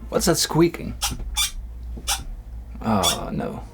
What's that squeaking? Oh no.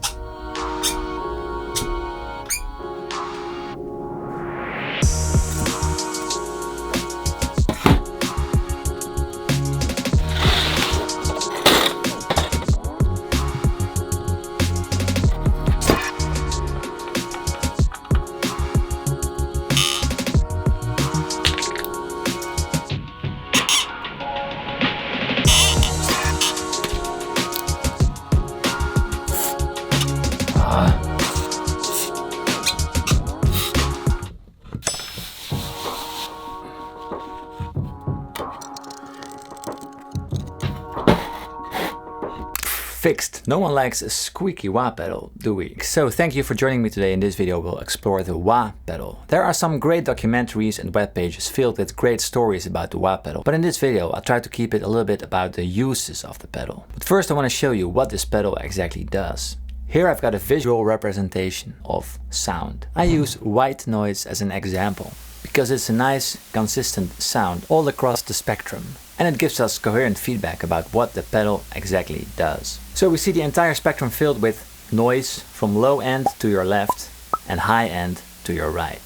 Fixed. No one likes a squeaky wah pedal, do we? So thank you for joining me today. In this video we'll explore the wah pedal. There are some great documentaries and web pages filled with great stories about the wah pedal, but in this video I'll try to keep it a little bit about the uses of the pedal. But first I want to show you what this pedal exactly does. Here I've got a visual representation of sound. I use white noise as an example because it's a nice consistent sound all across the spectrum, and it gives us coherent feedback about what the pedal exactly does. So we see the entire spectrum filled with noise from low end to your left and high end to your right.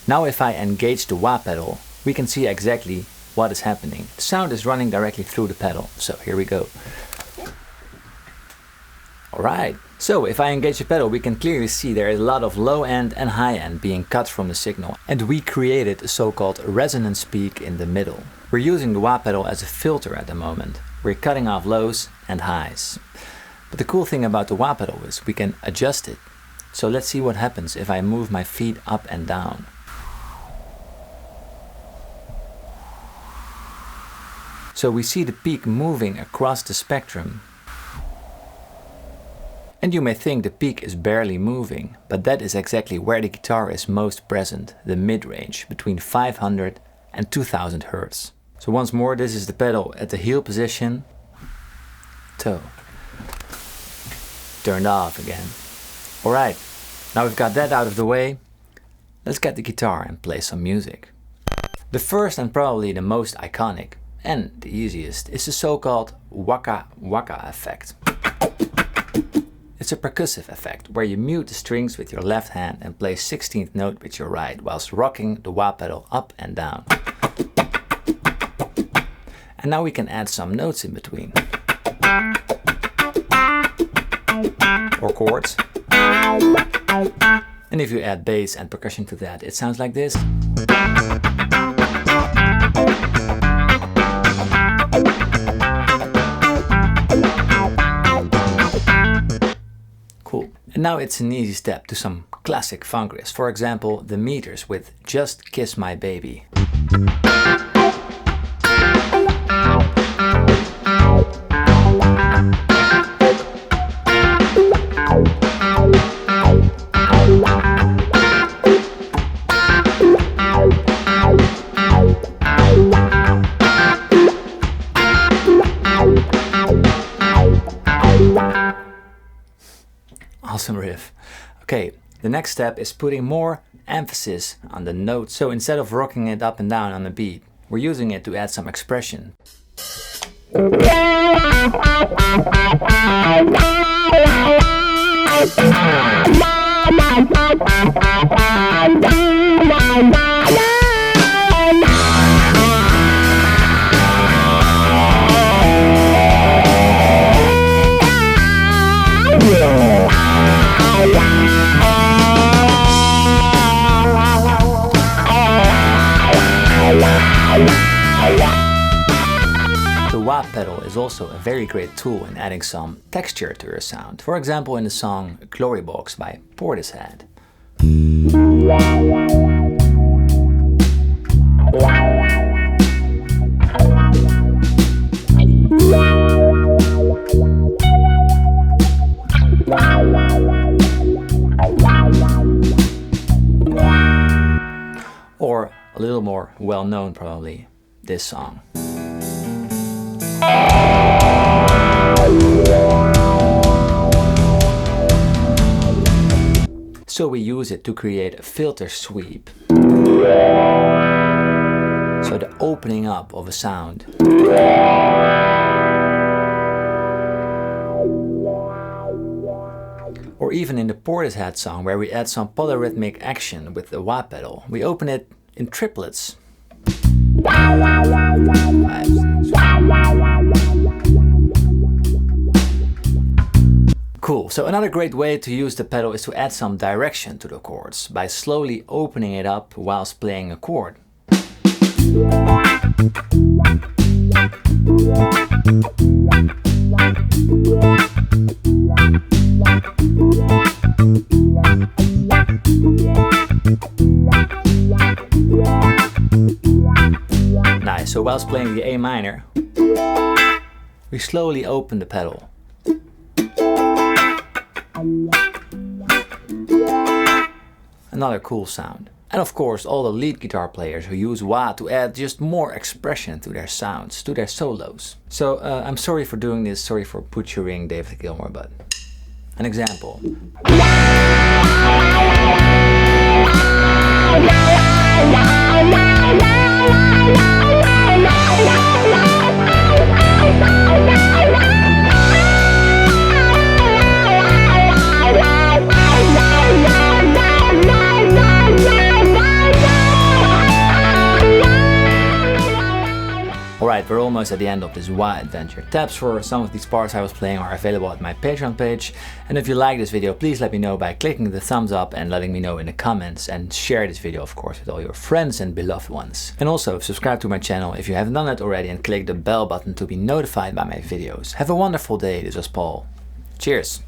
Now if I engage the wah pedal, we can see exactly what is happening. The sound is running directly through the pedal. So here we go. Alright, so if I engage the pedal, we can clearly see there is a lot of low end and high end being cut from the signal. And we created a so-called resonance peak in the middle. We're using the wah pedal as a filter at the moment. We're cutting off lows and highs. But the cool thing about the wah pedal is we can adjust it. So let's see what happens if I move my feet up and down. So we see the peak moving across the spectrum. And you may think the peak is barely moving, but that is exactly where the guitar is most present, the mid-range, between 500 and 2000 Hz. So once more, this is the pedal at the heel position, toe, turned off again. Alright, now we've got that out of the way, let's get the guitar and play some music. The first and probably the most iconic, and the easiest, is the so-called waka waka effect. It's a percussive effect where you mute the strings with your left hand and play 16th note with your right whilst rocking the wah pedal up and down. And now we can add some notes in between. Or chords. And if you add bass and percussion to that, it sounds like this. Cool. And now it's an easy step to some classic funk riffs. For example, the Meters with Just Kiss My Baby. Awesome riff. Okay, the next step is putting more emphasis on the note. So instead of rocking it up and down on the beat, we're using it to add some expression. The wah pedal is also a very great tool in adding some texture to your sound. For example, in the song Glory Box by Portishead. Or a little more well-known probably, this song. So we use it to create a filter sweep. So the opening up of a sound. Or even in the Portishead song, where we add some polyrhythmic action with the wah pedal. We open it in triplets. Cool, so another great way to use the pedal is to add some direction to the chords by slowly opening it up whilst playing a chord. Nice, so whilst playing the A minor, we slowly open the pedal. Another cool sound. And of course all the lead guitar players who use wah to add just more expression to their sounds, to their solos. So I'm sorry for doing this, sorry for butchering David Gilmour, but an example. Alright, we're almost at the end of this wah adventure. Tabs for some of these parts I was playing are available at my Patreon page. And if you like this video, please let me know by clicking the thumbs up and letting me know in the comments. And share this video, of course, with all your friends and beloved ones. And also subscribe to my channel if you haven't done it already, and click the bell button to be notified by my videos. Have a wonderful day. This was Paul. Cheers!